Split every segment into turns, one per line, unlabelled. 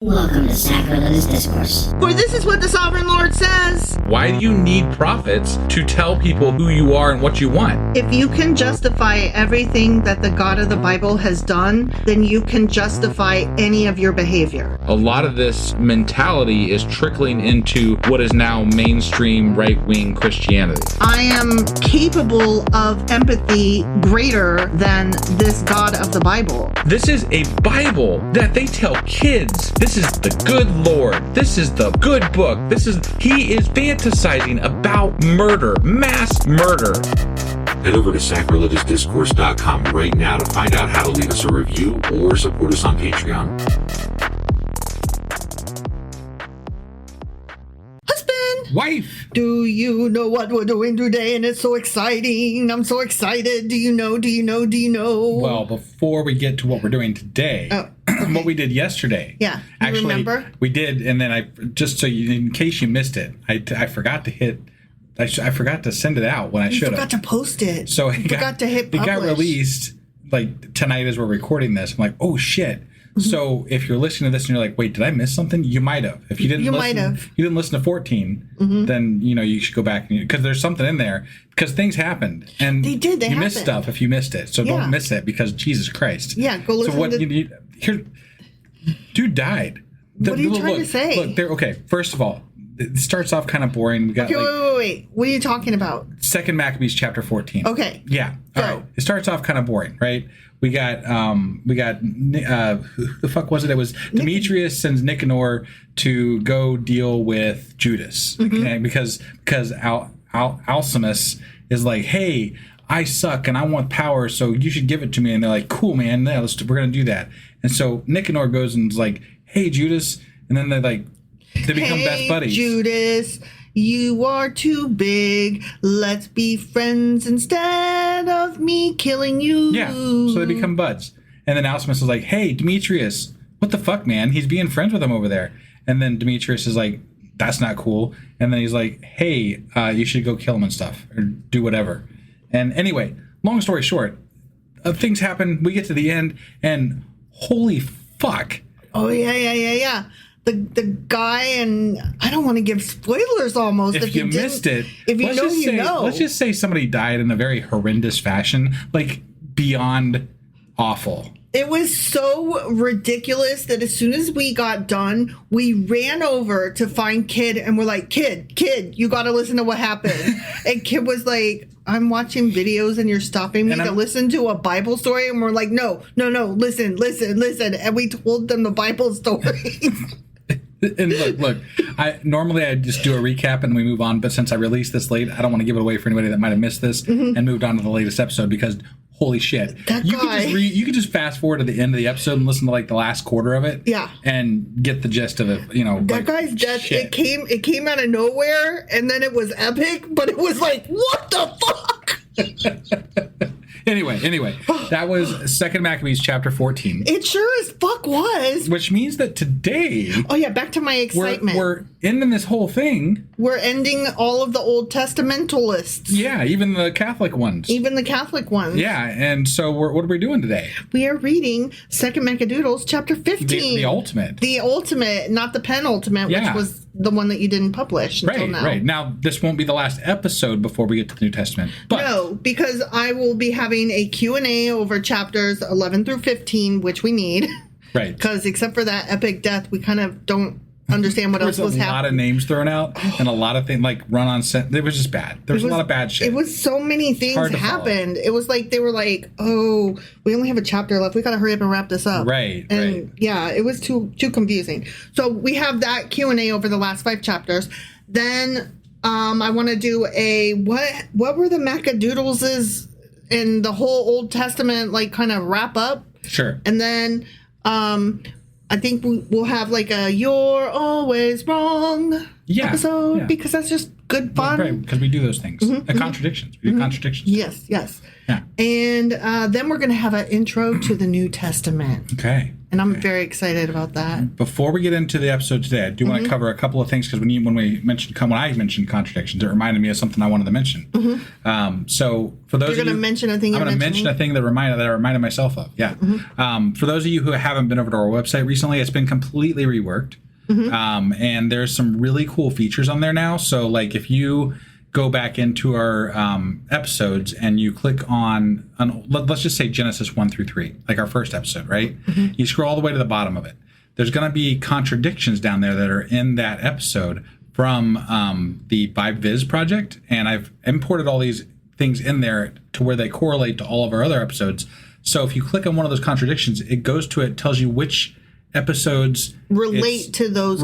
Welcome to Sacrilegious Discourse.
For this is what the Sovereign Lord says.
Why do you need prophets to tell people who you are and what you want?
If you can justify everything that the God of the Bible has done, then you can justify any of your behavior.
A lot of this mentality is trickling into what is now mainstream right-wing Christianity.
I am capable of empathy greater than this God of the Bible.
This is a Bible that they tell kids. This is the good Lord. This is the good book. He is fantasizing about murder, mass murder.
Head over to sacrilegiousdiscourse.com right now to find out how to leave us a review or support us on Patreon.
Husband!
Wife!
Do you know what we're doing today? And it's so exciting. I'm so excited. Do you know?
Well, before we get to what we're doing today, what we did yesterday.
Yeah.
Actually,
remember?
We did, and then in case you missed it, I forgot to hit. I forgot to send it out when I should have.
Forgot to post it.
So it
forgot to hit publish.
It got released like tonight as we're recording this. I'm like, oh shit. Mm-hmm. So if you're listening to this and you're like, wait, did I miss something? You might have. If you didn't listen to 14,
mm-hmm.
then you should go back because there's something in there because things happened and
they happened.
Missed stuff if you missed it. So don't miss it because Jesus Christ.
Yeah, go listen.
So what here? Dude died.
What are you trying to say?
Look, okay. First of all, it starts off kind of boring. We got
wait. What are you talking about?
2 Maccabees chapter 14.
Okay.
Yeah. All right. It starts off kind of boring, right? We got who the fuck was it? It was Demetrius sends Nicanor to go deal with Judas, okay? Because Alcimus is like, hey, I suck and I want power, so you should give it to me. And they're like, cool, man, yeah, we're gonna do that. And so Nicanor goes and is like, hey, Judas, and then they become best buddies.
Judas, you are too big. Let's be friends instead of me killing you.
Yeah, so they become buds. And then Alcimus is like, hey, Demetrius, what the fuck, man? He's being friends with him over there. And then Demetrius is like, that's not cool. And then he's like, hey, you should go kill him and stuff or do whatever. And anyway, long story short, things happen. We get to the end and holy fuck.
Oh, yeah. The guy, and I don't want to give spoilers almost.
If you missed it,
if you know, you know.
Let's just say somebody died in a very horrendous fashion, like beyond awful.
It was so ridiculous that as soon as we got done, we ran over to find Kid and we're like, Kid, you got to listen to what happened. And Kid was like, I'm watching videos and you're stopping me to listen to a Bible story. And we're like, no, listen. And we told them the Bible story.
And look, I just do a recap and we move on. But since I released this late, I don't want to give it away for anybody that might have missed this and moved on to the latest episode because holy shit. You could just fast forward to the end of the episode and listen to like the last quarter of it.
Yeah.
And get the gist of it.
That guy's death, shit. It came out of nowhere and then it was epic, but it was like, what the fuck?
Anyway, that was 2 Maccabees chapter 14.
It sure as fuck was.
Which means that today...
Oh, yeah, back to my excitement.
We're ending this whole thing.
We're ending all of the Old Testamentalists.
Yeah, even the Catholic ones.
Yeah,
and so what are we doing today?
We are reading 2 Maccabees chapter 15.
The ultimate.
The ultimate, not the penultimate, which was the one that you didn't publish until now.
Right. Now, this won't be the last episode before we get to the New Testament. But
no, because I will be having a Q&A over chapters 11 through 15, which we need.
Right.
Because except for that epic death, we kind of don't understand what else was happening.
There's a lot of names thrown out and a lot of things like run on set. It was just bad. There was a lot of bad shit.
It was so many things happened. It was like they were like, oh, we only have a chapter left. We got to hurry up and wrap this up.
Right.
Yeah, it was too confusing. So we have that Q&A over the last 5 chapters. Then I want to do a what were the Maccadoodleses in the whole Old Testament like kind of wrap up.
Sure.
And then I think we'll have like a "You're Always Wrong" episode because that's just good fun.
Right, because we do those things. Contradictions. We do contradictions.
Yes.
Yeah.
And then we're going to have an intro to the New Testament.
Okay.
And I'm very excited about that.
Before we get into the episode today, I do want to cover a couple of things because when I mentioned contradictions, it reminded me of something I wanted to mention. So for those
You're going to mention a thing.
I'm going to mention a thing that I reminded myself of. Yeah. For those of you who haven't been over to our website recently, it's been completely reworked, and there's some really cool features on there now. So like if you go back into our episodes and you click on let's just say Genesis 1 through 3, like our first episode, right? You scroll all the way to the bottom of it. There's going to be contradictions down there that are in that episode from the BibViz project, and I've imported all these things in there to where they correlate to all of our other episodes. So if you click on one of those contradictions, it goes to it, tells you which episodes
relate to those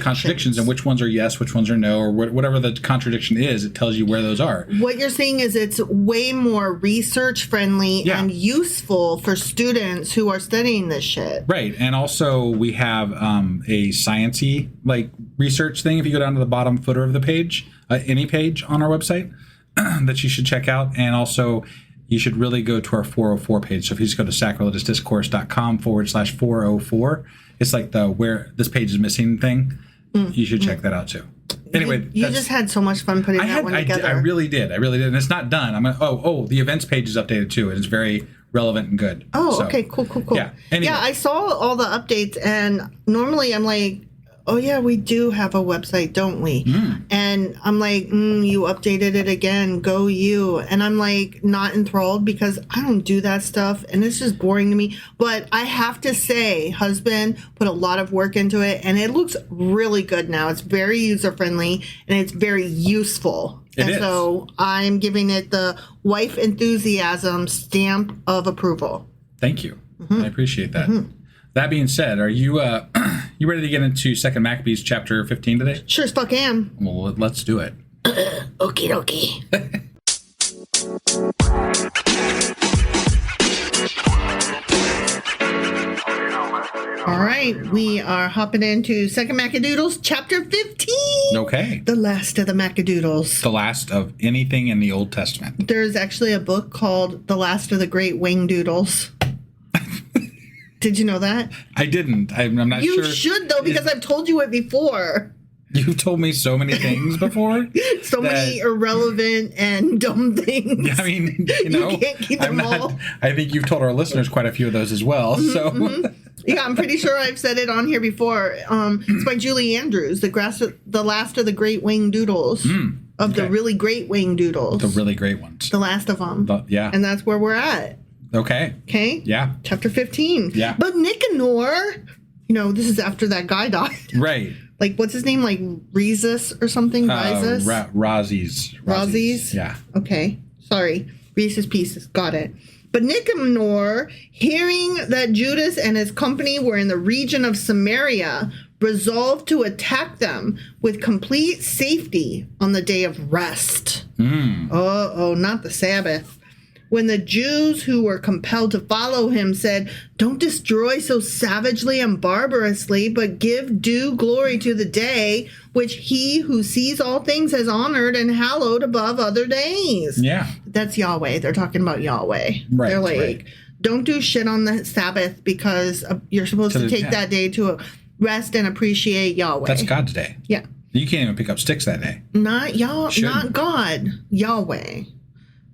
contradictions
and which ones are yes, which ones are no, or whatever the contradiction is, it tells you where those are. What
you're saying is it's way more research friendly and useful for students who are studying this shit.
Right. And also we have a science-y like research thing. If you go down to the bottom footer of the page, any page on our website that you should check out. And also you should really go to our 404 page. So if you just go to sacrilegiousdiscourse.com/404, it's like the where this page is missing thing. You should check that out too. Anyway,
you just had so much fun putting that one together.
I really did. And it's not done. The events page is updated too. It is very relevant and good.
Okay, cool.
Yeah. Anyway.
Yeah, I saw all the updates, and normally I'm like, oh yeah, we do have a website, don't we? And I'm like, you updated it again, go you. And I'm like not enthralled because I don't do that stuff and it's just boring to me. But I have to say, husband put a lot of work into it and it looks really good now. It's very user friendly and it's very useful. So I'm giving it the wife enthusiasm stamp of approval.
Thank you. I appreciate that. That being said, are you you ready to get into 2 Maccabees chapter 15 today?
Sure as fuck am.
Well, let's do it.
Okie dokie. All right, we are hopping into 2 Maccabees chapter 15.
Okay.
The last of the Maccabees.
The last of anything in the Old Testament.
There's actually a book called The Last of the Great Wing Doodles. Did you know that?
I didn't. I'm not sure.
You should, though, because I've told you it before.
You've told me so many things before.
Many irrelevant and dumb things.
I mean, you
can't keep them all.
I think you've told our listeners quite a few of those as well.
Yeah, I'm pretty sure I've said it on here before. It's by Julie Andrews, The Last of the Great Wing Doodles. The really great wing doodles.
The really great ones.
The last of them. And that's where we're at.
Okay.
Yeah. Chapter 15.
Yeah.
But Nicanor, this is after that guy died.
Right.
Like, what's his name? Like, Rhesus or something? Rhesus?
Razzies. Yeah.
Okay. Sorry. Reese's Pieces. Got it. But Nicanor, hearing that Judas and his company were in the region of Samaria, resolved to attack them with complete safety on the day of rest. Not the Sabbath. When the Jews who were compelled to follow him said, "Don't destroy so savagely and barbarously, but give due glory to the day which he who sees all things has honored and hallowed above other days."
Yeah.
That's Yahweh. They're talking about Yahweh.
Right.
They're like, don't do shit on the Sabbath because you're supposed to take that day to rest and appreciate Yahweh.
That's God's day.
Yeah.
You can't even pick up sticks that day.
Not God. Yahweh.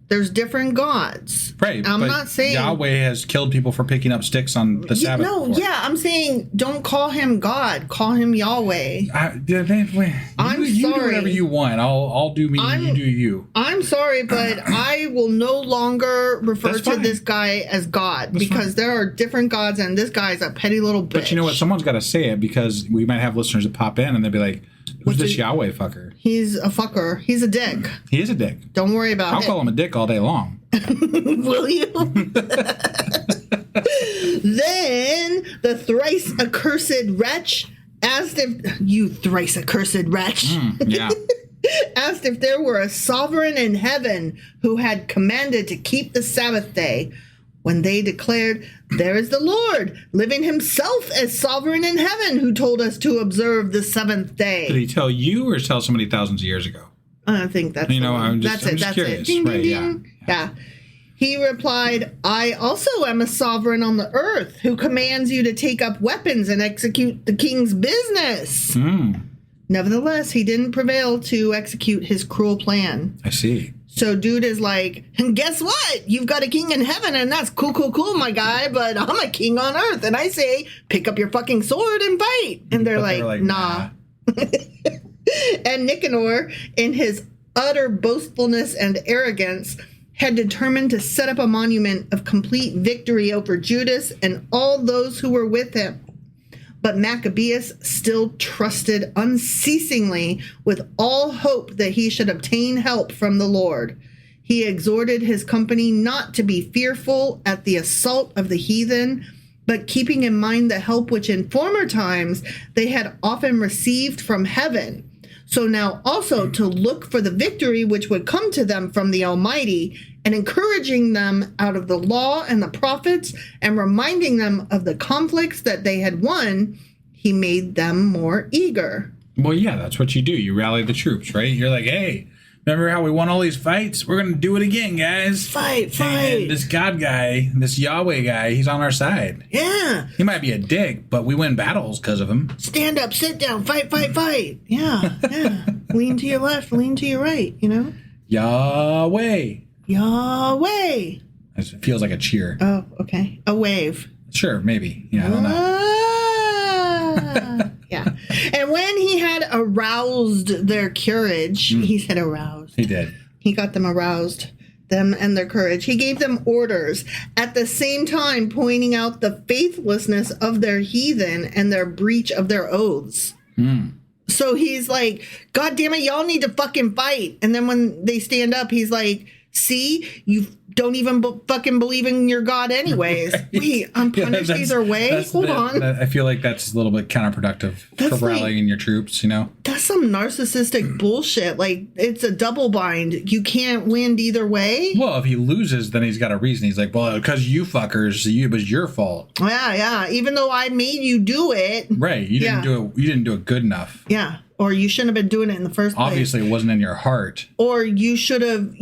There's different gods.
Right.
I'm not saying
Yahweh has killed people for picking up sticks on the Sabbath.
I'm saying don't call him God. Call him Yahweh.
I'm sorry. You do whatever you want. I'll do me. You do you.
I'm sorry, but I will no longer refer to this guy as God because there are different gods, and this guy's a petty little bitch.
But you know what? Someone's got to say it because we might have listeners that pop in and they'll be like, "Who's this Yahweh fucker?"
He's a fucker. He's a dick.
He is a dick.
Don't worry about it.
I'll call him a dick all day long.
Will you? Then the thrice accursed wretch asked if asked if there were a sovereign in heaven who had commanded to keep the Sabbath day. When they declared, "There is the Lord, living himself as sovereign in heaven, who told us to observe the seventh day."
Did he tell you or tell somebody thousands of years ago?
I think that's
I'm just curious.
Ding,
Right,
ding, ding. Yeah. He replied, I also am a sovereign on the earth who commands you to take up weapons and execute the king's business. Nevertheless, he didn't prevail to execute his cruel plan.
I see.
So dude is like, and guess what? You've got a king in heaven, and that's cool, my guy, but I'm a king on earth. And I say, pick up your fucking sword and fight. And they're like, nah. And Nicanor, in his utter boastfulness and arrogance, had determined to set up a monument of complete victory over Judas and all those who were with him. But Maccabeus still trusted unceasingly with all hope that he should obtain help from the Lord. He exhorted his company not to be fearful at the assault of the heathen, but keeping in mind the help which in former times they had often received from heaven. So now also to look for the victory which would come to them from the Almighty, and encouraging them out of the law and the prophets, and reminding them of the conflicts that they had won, he made them more eager.
Well, yeah, that's what you do. You rally the troops, right? You're like, hey, remember how we won all these fights? We're going to do it again, guys.
Fight.
And this God guy, this Yahweh guy, he's on our side.
Yeah.
He might be a dick, but we win battles because of him.
Stand up, sit down, fight. Yeah. Lean to your left, lean to your right,
Yahweh.
Yahweh.
It feels like a cheer.
Oh, okay. A wave.
Sure, maybe. Yeah, I don't know.
Yeah. And when he had aroused their courage, he said aroused.
He did.
He got them aroused, them and their courage. He gave them orders, at the same time pointing out the faithlessness of their heathen and their breach of their oaths. So he's like, God damn it, y'all need to fucking fight. And then when they stand up, he's like, see, you don't even fucking believe in your God anyways. Right. Wait, I'm punished either way? Hold on.
I feel like that's a little bit counterproductive for rallying your troops,
That's some narcissistic bullshit. Like, it's a double bind. You can't win either way.
Well, if he loses, then he's got a reason. He's like, well, because you fuckers, it was your fault.
Yeah. Even though I made you do it.
Right. You didn't do it. You didn't do it good enough.
Yeah. Or you shouldn't have been doing it in the first place.
Obviously, it wasn't in your heart.
Or you should have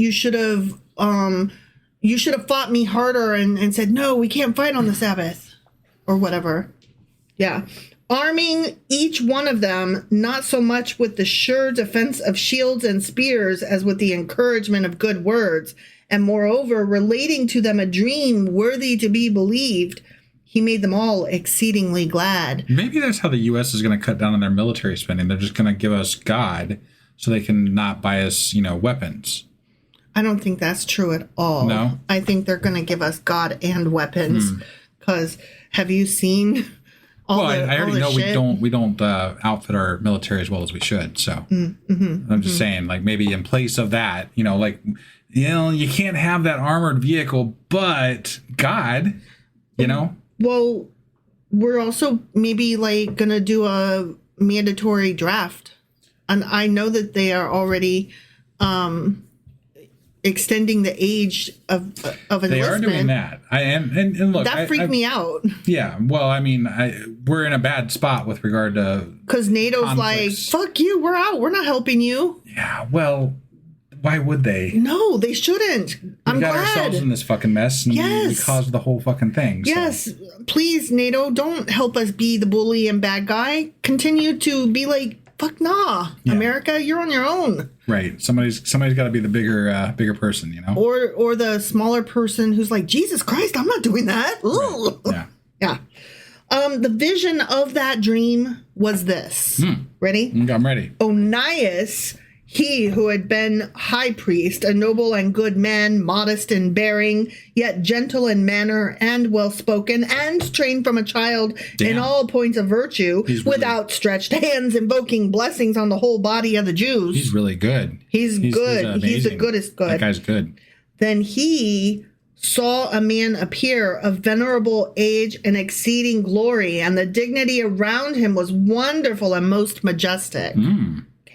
fought me harder and said, no, we can't fight on the Sabbath or whatever. Yeah. Arming each one of them, not so much with the sure defense of shields and spears as with the encouragement of good words, and moreover, relating to them a dream worthy to be believed, he made them all exceedingly glad.
Maybe that's how the U.S. is going to cut down on their military spending. They're just going to give us God so they can not buy us, weapons.
I don't think that's true at all.
No?
I think they're going to give us God and weapons. Because have you seen all the
I already know
shit?
we don't outfit our military as well as we should. So I'm just saying, like, maybe in place of that, you can't have that armored vehicle, but God,
Well, we're also maybe like going to do a mandatory draft. And I know that they are already extending the age of enlistment.
They are doing that. And look,
that freaked me out.
Yeah. Well, I mean, we're in a bad spot with regard to
because NATO's conflicts. Like, fuck you, we're out. We're not helping you.
Yeah. Well, why would they?
No, they shouldn't. We got
ourselves in this fucking mess, and we caused the whole fucking thing.
Yes.
So.
Please, NATO, don't help us be the bully and bad guy. Continue to be like, fuck nah. Yeah. America, you're on your own. Right.
Somebody's got to be the bigger person,
Or the smaller person who's like, Jesus Christ, I'm not doing that. Ooh.
Right. Yeah.
The vision of that dream was this. Ready?
I'm ready.
Onias, he who had been high priest, a noble and good man, modest in bearing, yet gentle in manner and well-spoken, and trained from a child in all points of virtue, with outstretched hands, invoking blessings on the whole body of the Jews.
He's really good.
He's good. He's the goodest good.
That guy's good.
Then he saw a man appear of venerable age and exceeding glory, and the dignity around him was wonderful and most majestic.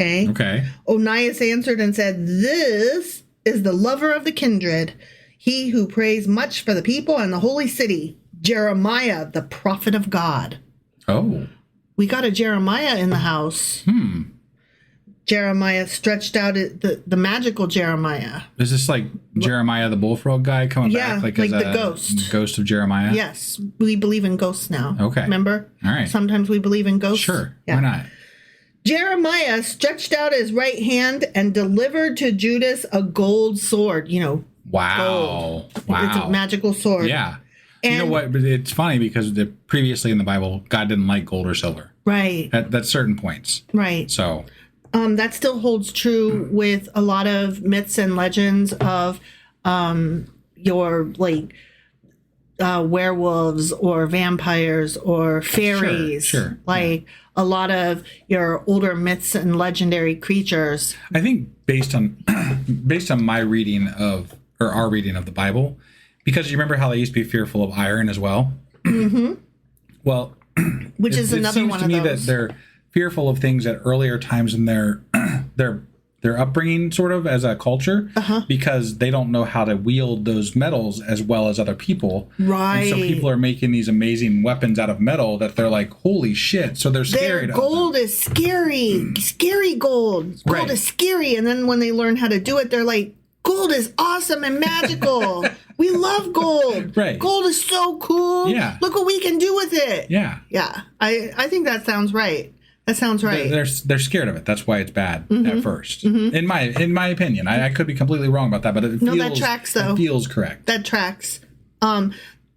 Okay. Onias answered and said, this is the lover of the kindred, he who prays much for the people and the holy city, Jeremiah, the prophet of God.
Oh.
We got a Jeremiah in the house. Jeremiah stretched out the magical Jeremiah.
Is this like Jeremiah the bullfrog guy coming back?
Like the ghost.
Ghost of Jeremiah?
Yes. We believe in ghosts now.
Okay.
Remember?
All right.
Sometimes we believe in ghosts.
Sure.
Yeah.
Why not?
Jeremiah stretched out his right hand and delivered to Judas a gold sword.
Wow.
Gold.
Wow.
It's a magical sword.
Yeah.
And,
you know what? But it's funny because previously in the Bible, God didn't like gold or silver.
Right.
At certain points.
Right.
So.
That still holds true with a lot of myths and legends of your werewolves or vampires or fairies.
Sure.
A lot of your older myths and legendary creatures.
I think based on my reading of our reading of the Bible, because you remember how they used to be fearful of iron as well.
Mm-hmm.
Well,
which is another one of those. It seems to me that
they're fearful of things at earlier times in their upbringing, sort of as a culture, because they don't know how to wield those metals as well as other people.
Right.
And so people are making these amazing weapons out of metal that they're like, holy shit! So they're scared.
Their gold is scary, scary gold. Gold is scary, and then when they learn how to do it, they're like, gold is awesome and magical. We love gold.
Right.
Gold is so cool.
Yeah.
Look what we can do with it.
Yeah.
Yeah. I think that sounds right. That sounds right.
They're scared of it. That's why it's bad at first. In my opinion, I could be completely wrong about that, but
that tracks though.
It feels correct.
That tracks.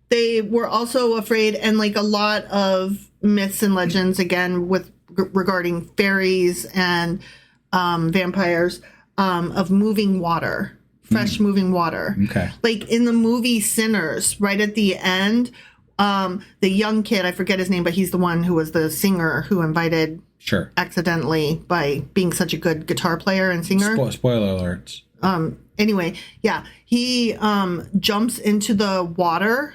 They were also afraid, and a lot of myths and legends, again regarding fairies and vampires, of moving water, fresh moving water.
Okay.
Like in the movie Sinners, right at the end. The young kid, I forget his name, but he's the one who was the singer who invited accidentally by being such a good guitar player and singer.
Spoiler alerts.
Anyway, yeah, he jumps into the water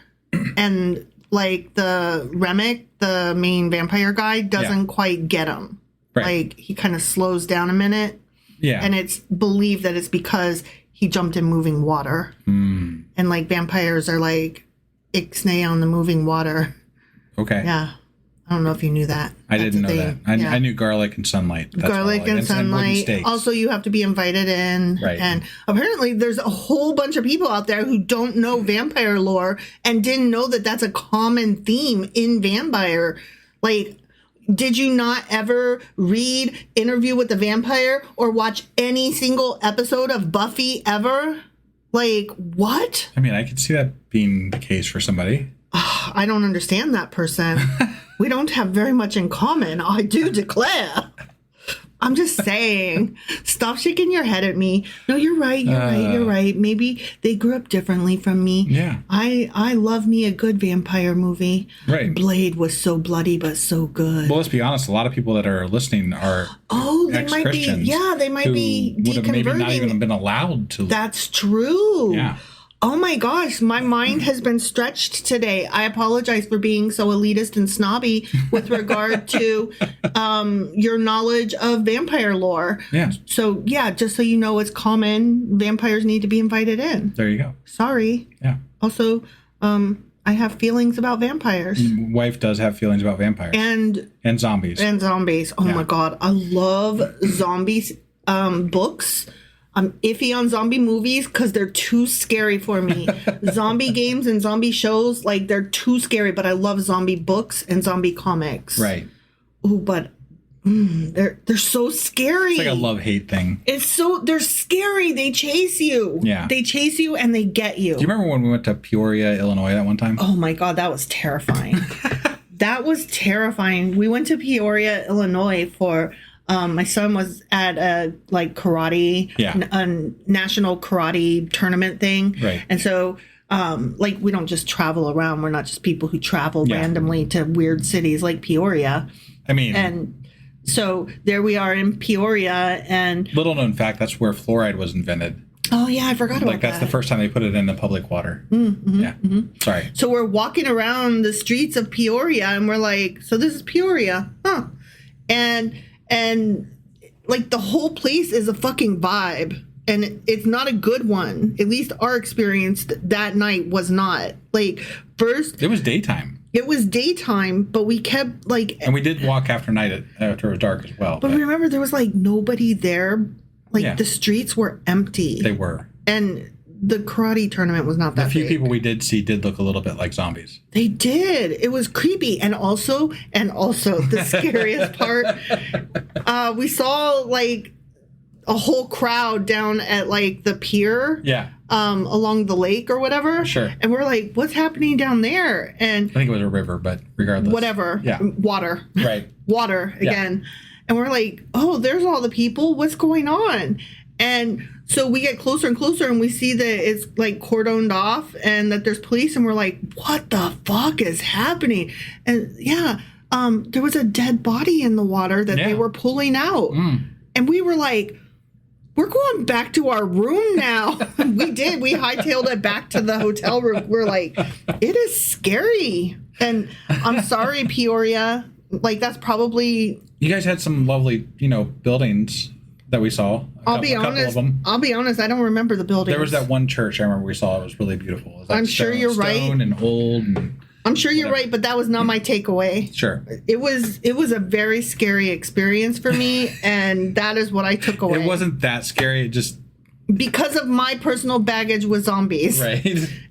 and the Remick, the main vampire guy, doesn't quite get him. Right. He kind of slows down a minute.
Yeah.
And it's believed that it's because he jumped in moving water. And vampires are ixnay on the moving water.
Okay.
Yeah. I don't know if you knew that.
I didn't know that. I knew garlic and sunlight. That's
garlic and sunlight.
And
also, you have to be invited in.
Right.
And apparently, there's a whole bunch of people out there who don't know vampire lore and didn't know that that's a common theme in vampire. Did you not ever read Interview with the Vampire or watch any single episode of Buffy ever? What?
I mean, I could see that being the case for somebody.
I don't understand that person. We don't have very much in common, I do declare. I'm just saying. Stop shaking your head at me. No, you're right. You're right. Maybe they grew up differently from me.
Yeah.
I love me a good vampire movie.
Right.
Blade was so bloody, but so good.
Well, let's be honest. A lot of people that are listening are
they might be. Yeah, they might be deconverting.
Would have maybe not even been allowed to.
That's true.
Yeah.
Oh my gosh, my mind has been stretched today. I apologize for being so elitist and snobby with regard to your knowledge of vampire lore.
Yeah.
So, just so you know, it's common. Vampires need to be invited in.
There you go.
Sorry.
Yeah.
Also, I have feelings about vampires.
Wife does have feelings about vampires.
And
zombies.
Oh my God. I love zombies books. I'm iffy on zombie movies because they're too scary for me. Zombie games and zombie shows, they're too scary, but I love zombie books and zombie comics.
Right.
Ooh, but they're so scary.
It's like a love-hate thing.
They're scary. They chase you.
Yeah.
They chase you and they get you.
Do you remember when we went to Peoria, Illinois that one time?
Oh my God, that was terrifying. That was terrifying. We went to Peoria, Illinois for... my son was at a karate, a national karate tournament thing.
Right.
And so, we don't just travel around. We're not just people who travel randomly to weird cities like Peoria.
I mean.
And so there we are in Peoria, and.
Little known fact, that's where fluoride was invented.
Oh, yeah, I forgot about that.
That's the first time they put it in the public water. Sorry.
So we're walking around the streets of Peoria, and we're like, so this is Peoria, huh? And the whole place is a fucking vibe, and it's not a good one. At least our experience that night was not. First,
it was daytime.
It was daytime, but we kept like.
And we did walk after it was dark as well.
But remember, there was like nobody there. Like the streets were empty.
They were.
And the karate tournament was not that
The few
big.
people we did see did look a little bit like zombies.
They did. It was creepy. And also the scariest part, we saw like a whole crowd down at like the pier.
Yeah.
Along the lake or whatever.
Sure.
And we're like, what's happening down there? And
I think it was a river, but regardless.
whatever.
Yeah.
Water.
Right.
Water again. And we're like, oh, there's all the people. What's going on? And so we get closer and closer and we see that it's like cordoned off and that there's police and we're like, what the fuck is happening? And there was a dead body in the water that they were pulling out. And we were like, we're going back to our room now. We did. We hightailed it back to the hotel room. We're like, it is scary. And I'm sorry, Peoria. Like, that's probably...
You guys had some lovely, buildings that we saw.
I'll be honest. I don't remember the buildings.
There was that one church I remember we saw. It was really beautiful. It was like
I'm sure you're right.
Stone and old. And
I'm sure you're right, but that was not my takeaway.
Sure.
It was a very scary experience for me, and that is what I took away.
It wasn't that scary. It just...
Because of my personal baggage with zombies.
Right.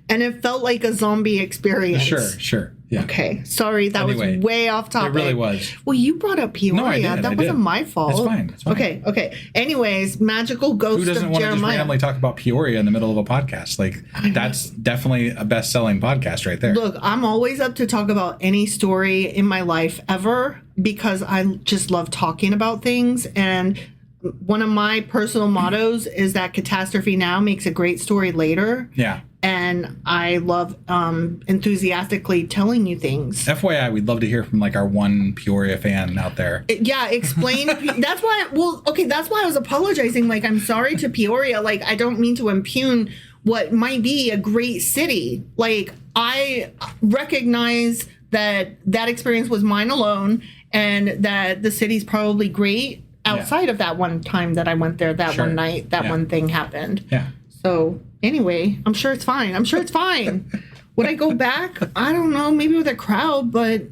And it felt like a zombie experience.
Sure. Yeah.
Okay. Sorry, that was way off topic.
It really was.
Well, you brought up Peoria.
No, I did.
That wasn't my fault.
It's fine.
Okay. Anyways, magical ghost of Jeremiah.
Who doesn't want to just randomly talk about Peoria in the middle of a podcast? Like, that's definitely a best-selling podcast right there.
Look, I'm always up to talk about any story in my life ever because I just love talking about things. And one of my personal mottos is that catastrophe now makes a great story later.
Yeah.
And I love enthusiastically telling you things.
FYI, we'd love to hear from like our one Peoria fan out there.
Yeah, explain. That's why I was apologizing. Like, I'm sorry to Peoria. Like, I don't mean to impugn what might be a great city. Like, I recognize that experience was mine alone and that the city's probably great outside of that one time that I went there, one night, one thing happened.
Yeah.
So anyway, I'm sure it's fine. Would I go back? I don't know. Maybe with a crowd, but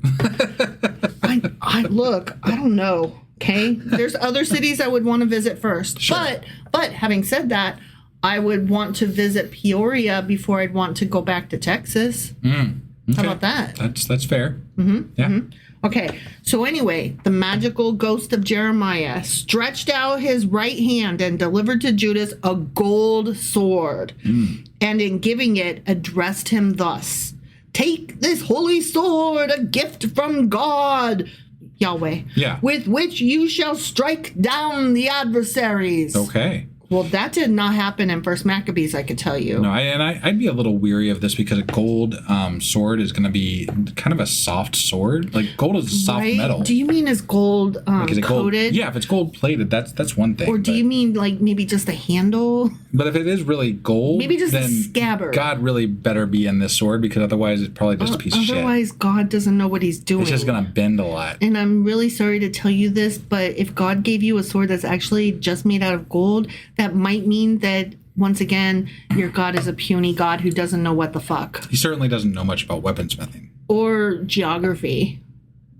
I don't know. Okay. There's other cities I would want to visit first. Sure. But having said that, I would want to visit Peoria before I'd want to go back to Texas. Okay. How about that?
That's fair. Mm-hmm. Yeah. Mm-hmm.
Okay, so anyway, the magical ghost of Jeremiah stretched out his right hand and delivered to Judas a gold sword, and in giving it, addressed him thus: "Take this holy sword, a gift from God, Yahweh, with which you shall strike down the adversaries." Okay. Well, that did not happen in First Maccabees, I could tell you.
No, I'd be a little weary of this because a gold sword is going to be kind of a soft sword. Like, gold is a soft metal.
Do you mean is gold
like, is it
coated?
Gold? Yeah, if it's gold plated, that's one thing.
Or do you mean like maybe just a handle?
But if it is really gold,
maybe just
then
a scabbard.
God really better be in this sword because otherwise it's probably just a piece of shit.
Otherwise, God doesn't know what he's doing.
It's just going to bend a lot.
And I'm really sorry to tell you this, but if God gave you a sword that's actually just made out of gold, that might mean that, once again, your God is a puny God who doesn't know what the fuck.
He certainly doesn't know much about weaponsmithing.
Or geography.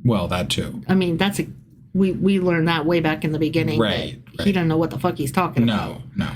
Well, that too.
I mean, we learned that way back in the beginning.
Right.
He doesn't know what the fuck he's talking about.
No.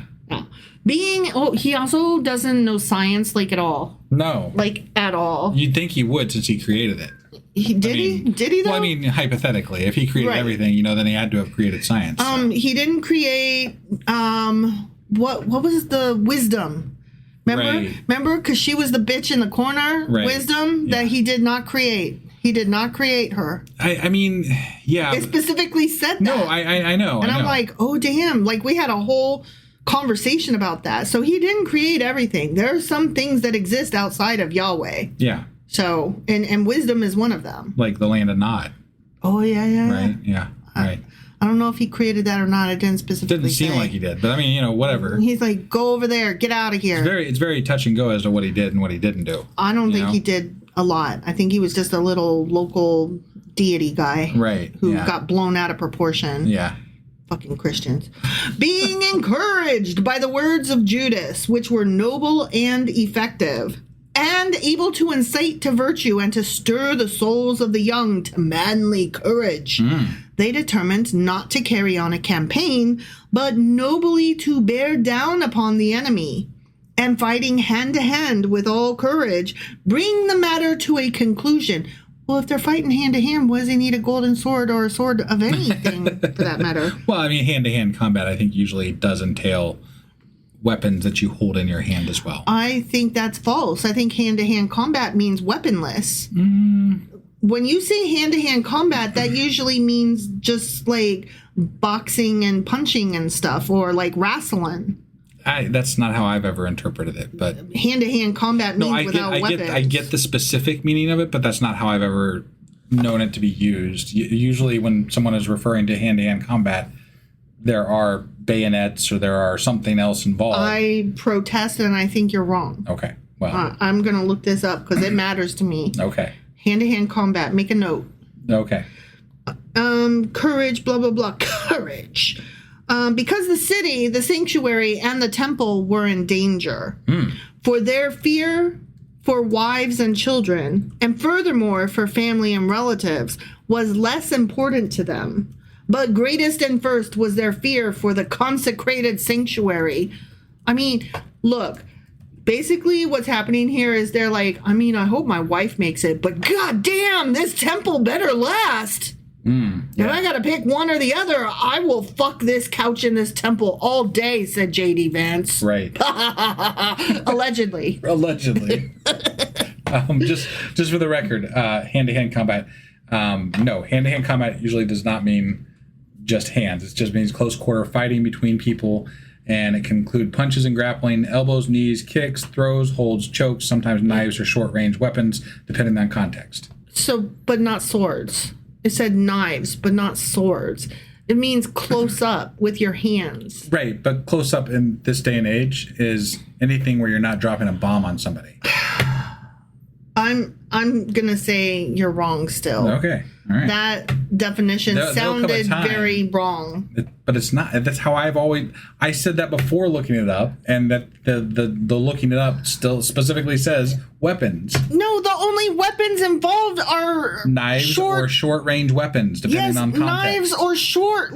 He also doesn't know science, like, at all.
No.
Like, at all.
You'd think he would since he created it.
Did he though?
Well, I mean, hypothetically, if he created everything, then he had to have created science. So.
He didn't create what was the wisdom? Remember? Because she was the bitch in the corner. Right. Wisdom that he did not create. He did not create her.
I mean, yeah.
It specifically said that.
No, I know.
And I'm like, oh damn! Like, we had a whole conversation about that. So he didn't create everything. There are some things that exist outside of Yahweh.
Yeah.
So, and wisdom is one of them.
Like the land of Nod.
Oh, yeah.
Right, yeah, right.
I don't know if he created that or not. I didn't specifically
say. Didn't seem like he did, but I mean, whatever.
He's like, go over there, get out of here.
It's very touch and go as to what he did and what he didn't do.
I don't think he did a lot. I think he was just a little local deity guy.
Right.
Who got blown out of proportion.
Yeah.
Fucking Christians. Being encouraged by the words of Judas, which were noble and effective. and able to incite to virtue and to stir the souls of the young to manly courage. They determined not to carry on a campaign, but nobly to bear down upon the enemy, and fighting hand to hand with all courage, bring the matter to a conclusion. Well, if they're fighting hand to hand, what does he need a golden sword or a sword of anything for that matter?
Well, I mean, hand-to-hand combat, I think, usually does entail weapons that you hold in your hand as well.
I think that's false. I think hand-to-hand combat means weaponless. When you say hand-to-hand combat, that usually means just like boxing and punching and stuff, or like wrestling.
That's not how I've ever interpreted it, but
Hand-to-hand combat means without weapons.
I get the specific meaning of it, but that's not how I've ever known it to be used. Usually when someone is referring to hand-to-hand combat, there are bayonets or there are something else involved.
I protest, and I think you're wrong.
Okay, well.
I'm going to look this up because it matters to me.
Okay.
Hand-to-hand combat. Make a note.
Okay.
Courage, blah, blah, blah. Courage. Because the city, the sanctuary, and the temple were in danger. For their fear for wives and children, and furthermore for family and relatives, was less important to them. But greatest and first was their fear for the consecrated sanctuary. I mean, look, basically what's happening here is they're like, I mean, I hope my wife makes it, but goddamn, this temple better last. If I gotta pick one or the other, I will fuck this couch in this temple all day, said J.D. Vance.
Right.
Allegedly.
Allegedly. Just for the record, hand-to-hand combat. No, hand-to-hand combat usually does not mean just hands. It just means close quarter fighting between people, and it can include punches and grappling, elbows, knees, kicks, throws, holds, chokes, sometimes knives or short-range weapons, depending on context.
So, but not swords. It said knives, but not swords. It means close up with your hands.
Right, but close up in this day and age is anything where you're not dropping a bomb on somebody.
I'm gonna say you're wrong still.
Okay, all right.
That definition sounded very wrong.
But it's not. That's how I said that before looking it up, and that the looking it up still specifically says weapons.
No, the only weapons involved are
knives or short range weapons, depending on context.
Knives or short.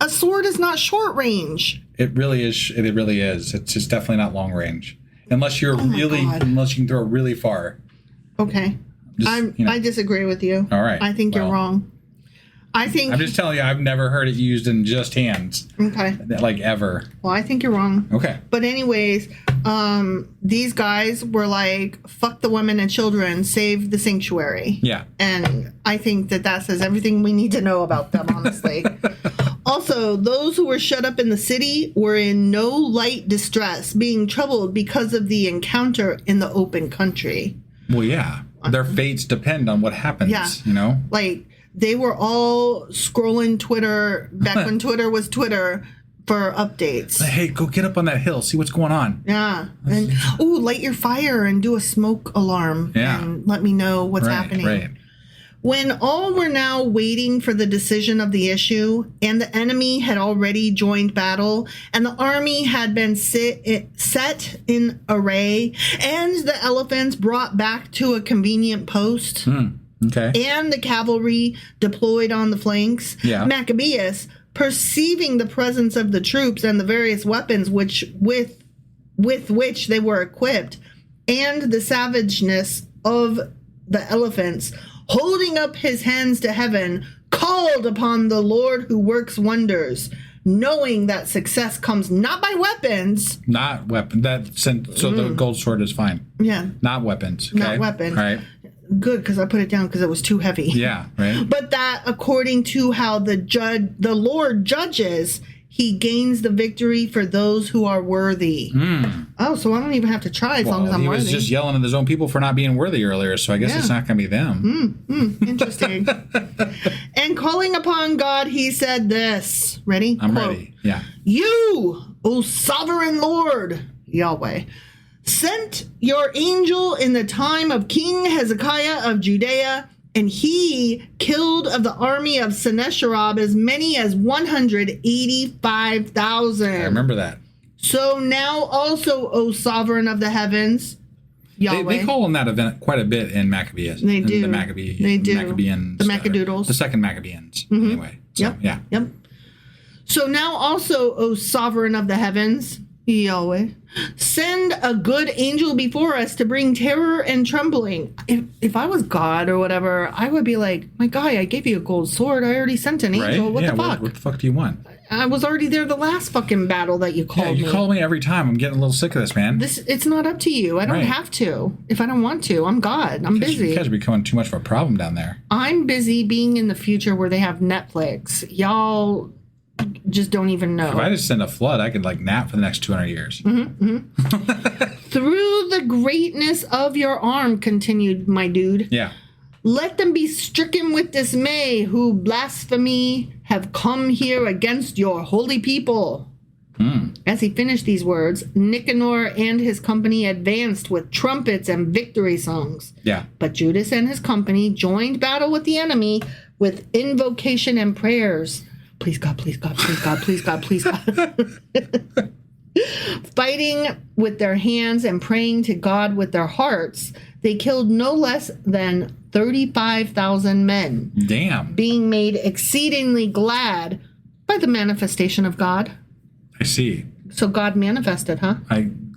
A sword is not short range.
It really is. It really is. It's just definitely not long range. Unless unless you can throw really far.
Okay. I disagree with you.
All right.
I think you're wrong. I'm
just telling you, I've never heard it used in just hands.
Okay.
Like ever.
Well, I think you're wrong.
Okay.
But anyways, these guys were like, fuck the women and children, save the sanctuary.
Yeah.
And I think that says everything we need to know about them, honestly. Also, those who were shut up in the city were in no light distress, being troubled because of the encounter in the open country.
Well, yeah. Their fates depend on what happens, you know?
Like, they were all scrolling Twitter back when Twitter was Twitter for updates.
Hey, go get up on that hill, see what's going on.
Yeah. And, light your fire and do a smoke alarm.
Yeah.
And let me know what's happening.
Right.
When all were now waiting for the decision of the issue, and the enemy had already joined battle, and the army had been set in array, and the elephants brought back to a convenient post,
okay,
and the cavalry deployed on the flanks, Maccabeus, perceiving the presence of the troops and the various weapons with which they were equipped, and the savageness of the elephants, holding up his hands to heaven, called upon the Lord who works wonders, knowing that success comes not by weapons.
Not weapon. So the gold sword is fine.
Yeah.
Not weapons. Okay?
Not weapons.
Right.
Good, because I put it down because it was too heavy.
Yeah, right.
But that according to how the Lord judges, he gains the victory for those who are worthy. Oh, so I don't even have to try as long as I'm worthy.
He was just yelling at his own people for not being worthy earlier, so I guess it's not going to be them.
Interesting. And calling upon God, he said this. Ready?
I'm
Quote,
ready. Yeah.
You, O sovereign Lord, Yahweh, sent your angel in the time of King Hezekiah of Judea, and he killed of the army of Sennacherib as many as 185,000.
I remember that.
So now also, O sovereign of the heavens, Yahweh.
They call on that event quite a bit in Maccabees.
They do.
The Maccabees.
They do.
Maccabeans.
The Maccadoodles.
The second Maccabeans, anyway. So,
Yep.
yeah.
Yep. So now also, O sovereign of the heavens, Yahweh, send a good angel before us to bring terror and trembling. If I was God or whatever, I would be like, my guy, I gave you a gold sword. I already sent an angel.
Right?
What the fuck?
What the fuck do you want?
I was already there the last fucking battle that you called me.
You call me every time. I'm getting a little sick of this, man.
It's not up to you. I don't
Right.
have to. If I don't want to, I'm God. I'm busy.
You guys are becoming too much of a problem down there.
I'm busy being in the future where they have Netflix. Y'all just don't even know.
If I just send a flood, I could nap for the next 200 years.
Through the greatness of your arm, continued my dude.
Yeah.
Let them be stricken with dismay who blasphemy have come here against your holy people. As he finished these words, Nicanor and his company advanced with trumpets and victory songs.
Yeah.
But Judas and his company joined battle with the enemy with invocation and prayers. Please God, please God, please God, please God, please God. Fighting with their hands and praying to God with their hearts, they killed no less than 35,000 men,
Damn.
being made exceedingly glad by the manifestation of God.
I see.
So God manifested, huh?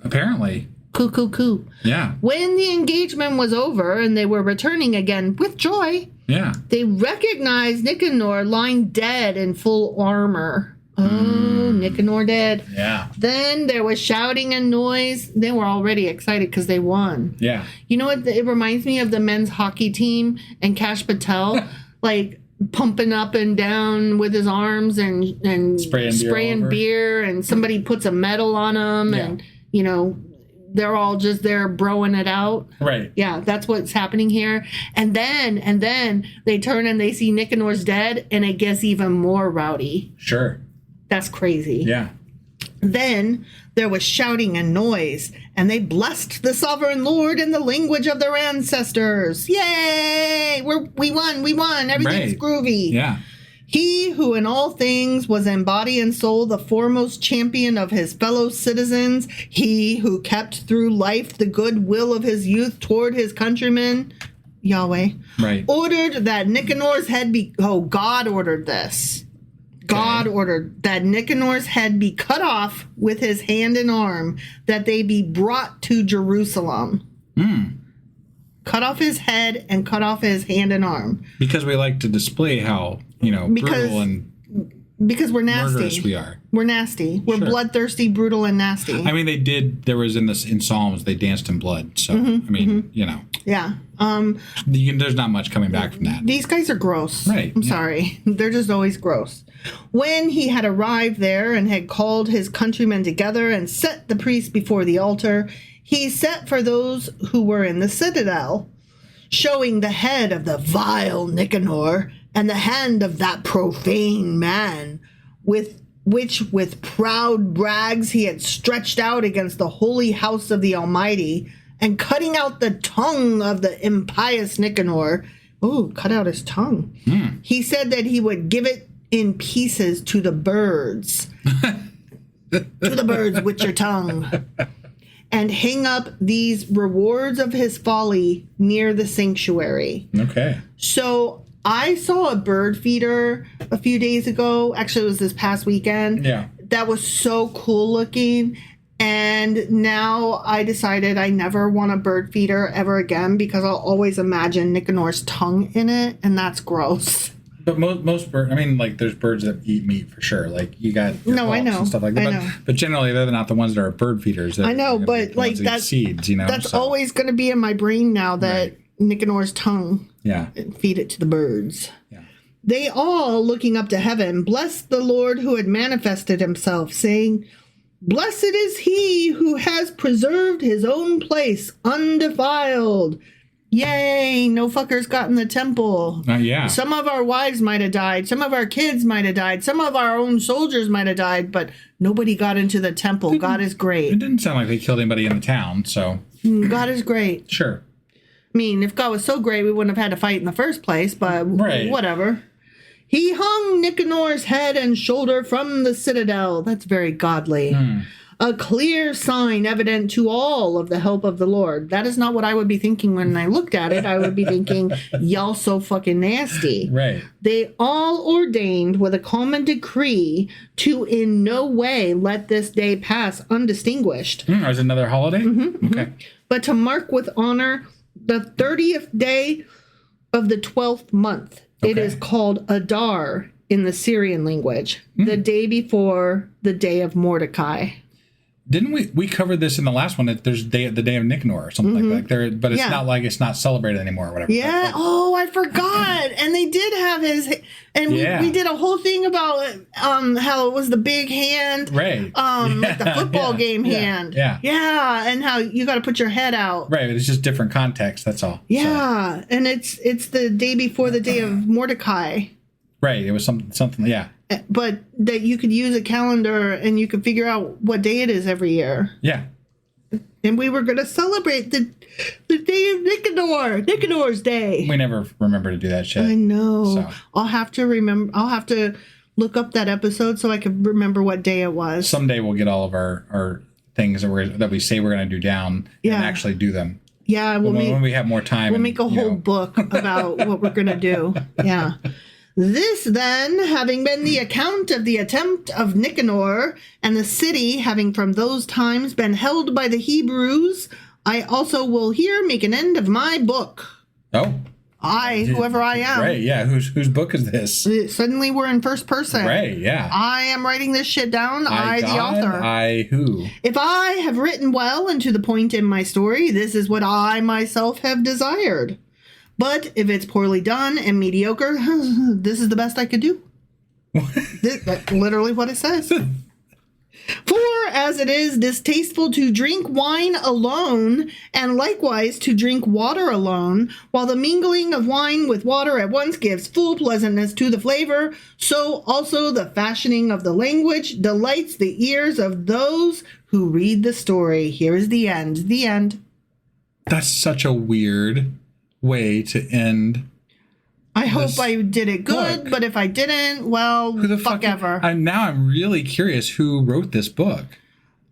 Apparently.
Coo.
Yeah.
When the engagement was over and they were returning again with joy,
Yeah.
they recognized Nicanor lying dead in full armor. Oh, Nicanor dead.
Yeah.
Then there was shouting and noise. They were already excited because they won.
Yeah.
You know what? It reminds me of the men's hockey team and Cash Patel, pumping up and down with his arms and
Spraying
beer, and somebody puts a medal on them, and they're all just there broing it out.
Right.
Yeah, that's what's happening here. And then they turn and they see Nicanor's dead, and it gets even more rowdy.
Sure.
That's crazy.
Yeah.
Then there was shouting and noise, and they blessed the sovereign Lord in the language of their ancestors. Yay! We won. Everything's
Right.
groovy.
Yeah.
He who in all things was in body and soul the foremost champion of his fellow citizens, he who kept through life the good will of his youth toward his countrymen, Yahweh,
Right.
ordered that Nicanor's head be... Oh, God ordered this. God ordered that Nicanor's head be cut off with his hand and arm, that they be brought to Jerusalem. Cut off his head and cut off his hand and arm.
Because we like to display how, brutal and
Because we're nasty.
murderous we are.
We're nasty. We're
Sure.
bloodthirsty, brutal, and nasty.
I mean, there was in Psalms, they danced in blood. So,
Yeah.
there's not much coming back from that.
These guys are gross.
Right,
I'm
yeah.
sorry. They're just always gross. When he had arrived there and had called his countrymen together and set the priests before the altar, he sent for those who were in the citadel, showing the head of the vile Nicanor and the hand of that profane man, with proud brags he had stretched out against the holy house of the Almighty, and cutting out the tongue of the impious Nicanor. Oh, cut out his tongue. He said that he would give it in pieces to the birds. To the birds with your tongue. And hang up these rewards of his folly near the sanctuary.
Okay.
So I saw a bird feeder a few days ago. Actually, it was this past weekend.
Yeah.
That was so cool looking. And now I decided I never want a bird feeder ever again because I'll always imagine Nicanor's tongue in it, and that's gross.
But most birds, there's birds that eat meat for sure. Like, you got your
No, I
hawks
know.
and stuff like that.
I know.
But generally, they're not the ones that are bird feeders.
I know, but
the ones that eat
that's
seeds,
That's
so.
always going to be in my brain now that
Right.
Nicanor's tongue.
Yeah.
Feed it to the birds.
Yeah.
They all, looking up to heaven, blessed the Lord who had manifested himself, saying, Blessed is he who has preserved his own place undefiled. Yay, no fuckers got in the temple.
Yeah.
Some of our wives might have died. Some of our kids might have died. Some of our own soldiers might have died, but nobody got into the temple. God is
It
great.
didn't sound like they killed anybody in the town, so
God is great.
sure.
I mean, if God was so great, we wouldn't have had to fight in the first place, but
Right.
whatever. He hung Nicanor's head and shoulder from the citadel. That's very godly. a clear sign evident to all of the help of the Lord. That is not what I would be thinking when I looked at it. I would be thinking, y'all so fucking nasty.
Right.
They all ordained with a common decree to in no way let this day pass undistinguished,
There's another holiday? Okay.
but to mark with honor the 30th day of the 12th month. It
Okay.
is called Adar in the Syrian language, the day before the day of Mordecai.
Didn't we covered this in the last one? That there's the day of Nicanor or something like that. But it's
Yeah.
not like it's not celebrated anymore or whatever.
Yeah. Oh, I forgot. And they did have his, and
Yeah.
we did a whole thing about how it was the big hand,
Right.
like the football game
Yeah.
hand.
Yeah.
Yeah, and how you got to put your head out.
Right. It's just different context. That's all.
Yeah, and it's the day before the day of Mordecai.
Right. It was something. Yeah.
But that you could use a calendar and you could figure out what day it is every year.
Yeah.
And we were going to celebrate the day of Nicanor's day.
We never remember to do that shit.
I know.
So.
I'll have to look up that episode so I can remember what day it was.
Someday we'll get all of our things that we say we're going to do down
Yeah.
and actually do them.
Yeah,
When we have more time.
we'll
and,
make a
you
whole
know.
book about what we're going to do. Yeah. This, then, having been the account of the attempt of Nicanor, and the city having from those times been held by the Hebrews, I also will here make an end of my book.
Oh.
Whoever I am.
Right. Yeah. Whose book is this?
Suddenly we're in first person.
Right. Yeah.
I am writing this shit down. I the
God,
author.
I who?
If I have written well and to the point in my story, this is what I myself have desired. But if it's poorly done and mediocre, this is the best I could do. That's literally what it says. For as it is distasteful to drink wine alone, and likewise to drink water alone, while the mingling of wine with water at once gives full pleasantness to the flavor, so also the fashioning of the language delights the ears of those who read the story. Here is the end. The end.
That's such a weird way to end.
I hope I did it good,
book.
but if I didn't, well,
Who the
fuck ever.
I'm really curious who wrote this book.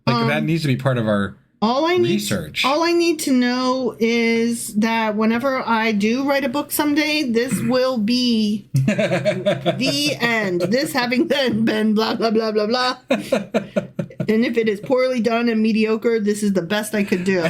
Like that needs to be part of our research.
All I need to know is that whenever I do write a book someday, this will be the end. This having then been blah, blah, blah, blah, blah. And if it is poorly done and mediocre, this is the best I could do.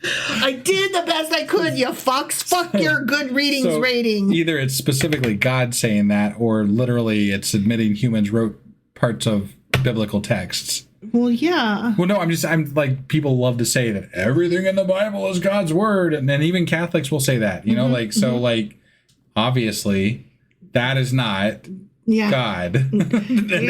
I did the best I could, you fucks. Fuck your good readings
So
rating.
Either it's specifically God saying that, or literally it's admitting humans wrote parts of biblical texts.
Well, yeah.
Well, no, I'm like, people love to say that everything in the Bible is God's word, and then even Catholics will say that, you know, like obviously that is not
Yeah.
God. And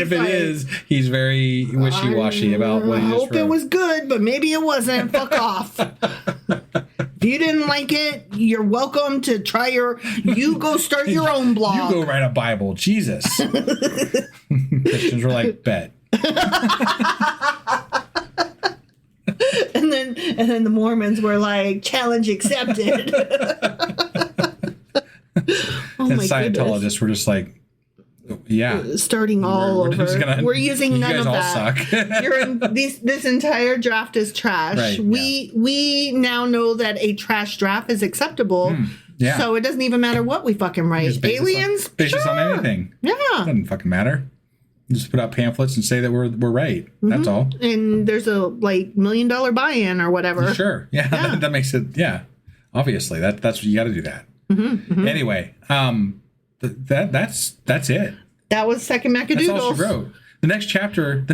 if it
like,
is, he's very wishy-washy about what he
I
just
hope it
wrote.
was good, but maybe it wasn't. Fuck off. If you didn't like it, you're welcome to try you go start your own blog.
You go write a Bible, Jesus. Christians were like, bet.
and then the Mormons were like, challenge accepted. Oh
And
my
Scientologists
goodness.
were just like, yeah.
Starting all
We're
over.
just gonna-
We're using
you
none
guys
of
all
that.
suck.
You're in this entire draft is trash.
Right,
We now know that a trash draft is acceptable.
yeah.
So it doesn't even matter what we fucking write.
Just base
Aliens?
Based
Sure.
on anything.
Yeah.
Doesn't fucking matter. Just put out pamphlets and say that we're right. That's all.
And there's a like $1 million buy-in or whatever.
Sure. Yeah. That makes it. Yeah. Obviously, that's what you got to do that. Anyway, that's it.
That was Second
That's all
Maccadoodles.
she wrote. The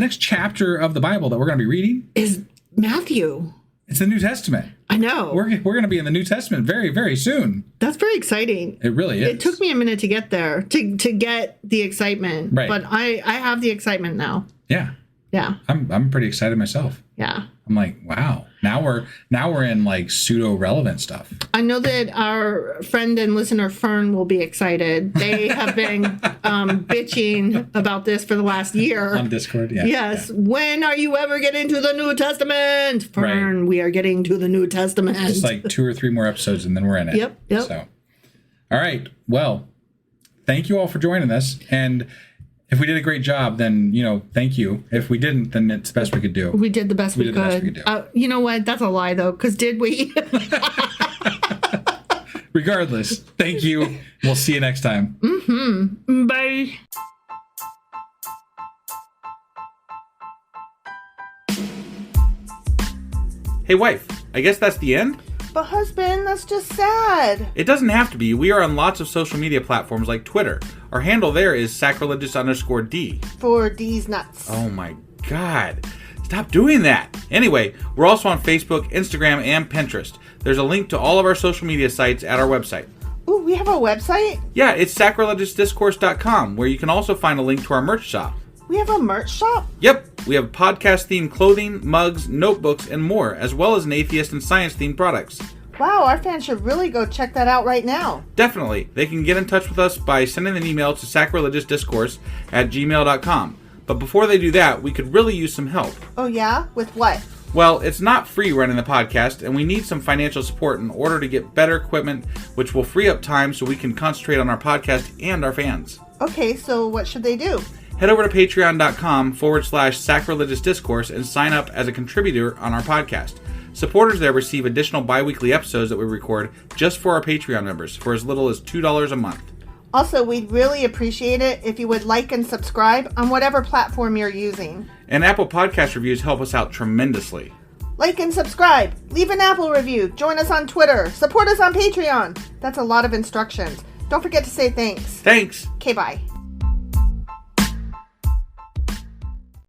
next chapter of the Bible that we're going to be reading
Is Matthew.
it's the New Testament.
I know.
We're going to be in the New Testament very, very soon.
That's very exciting.
It really is.
It took me a minute to get there, to get the excitement.
Right.
But I have the excitement now.
Yeah.
Yeah.
I'm pretty excited myself.
Yeah.
I'm like, wow. Now we're in like pseudo relevant stuff.
I know that our friend and listener Fern will be excited. They have been bitching about this for the last year.
On Discord, yeah.
Yes. Yeah. When are you ever getting to the New Testament? Fern,
Right.
we are getting to the New Testament.
Just like 2 or 3 more episodes and then we're in it.
Yep.
So, all right. Well, thank you all for joining us. And If we did a great job, then, thank you. If we didn't, then it's the best we could do.
We did the best we
did the best we
could.
could do.
You know what? That's a lie, though, because did we?
Regardless, thank you. We'll see you next time.
Mm-hmm. Bye.
Hey, wife, I guess that's the end?
But husband, that's just sad.
It doesn't have to be. We are on lots of social media platforms like Twitter. Our handle there is sacrilegious_D.
For D's nuts.
Oh my God. Stop doing that. Anyway, we're also on Facebook, Instagram, and Pinterest. There's a link to all of our social media sites at our website.
Ooh, we have a website?
Yeah, it's sacrilegiousdiscourse.com, where you can also find a link to our merch shop.
We have a merch shop?
Yep, we have podcast-themed clothing, mugs, notebooks, and more, as well as an atheist and science-themed products.
Wow, our fans should really go check that out right now.
Definitely. They can get in touch with us by sending an email to sacrilegiousdiscourse@gmail.com. But before they do that, we could really use some help.
Oh yeah? With what?
Well, it's not free running the podcast, and we need some financial support in order to get better equipment, which will free up time so we can concentrate on our podcast and our fans.
Okay, so what should they do?
Head over to patreon.com/sacrilegiousdiscourse and sign up as a contributor on our podcast. Supporters there receive additional bi-weekly episodes that we record just for our Patreon members for as little as $2 a month.
Also, we'd really appreciate it if you would like and subscribe on whatever platform you're using.
And Apple Podcast reviews help us out tremendously.
Like and subscribe, leave an Apple review, join us on Twitter, support us on Patreon. That's a lot of instructions. Don't forget to say thanks.
Thanks.
Okay, bye.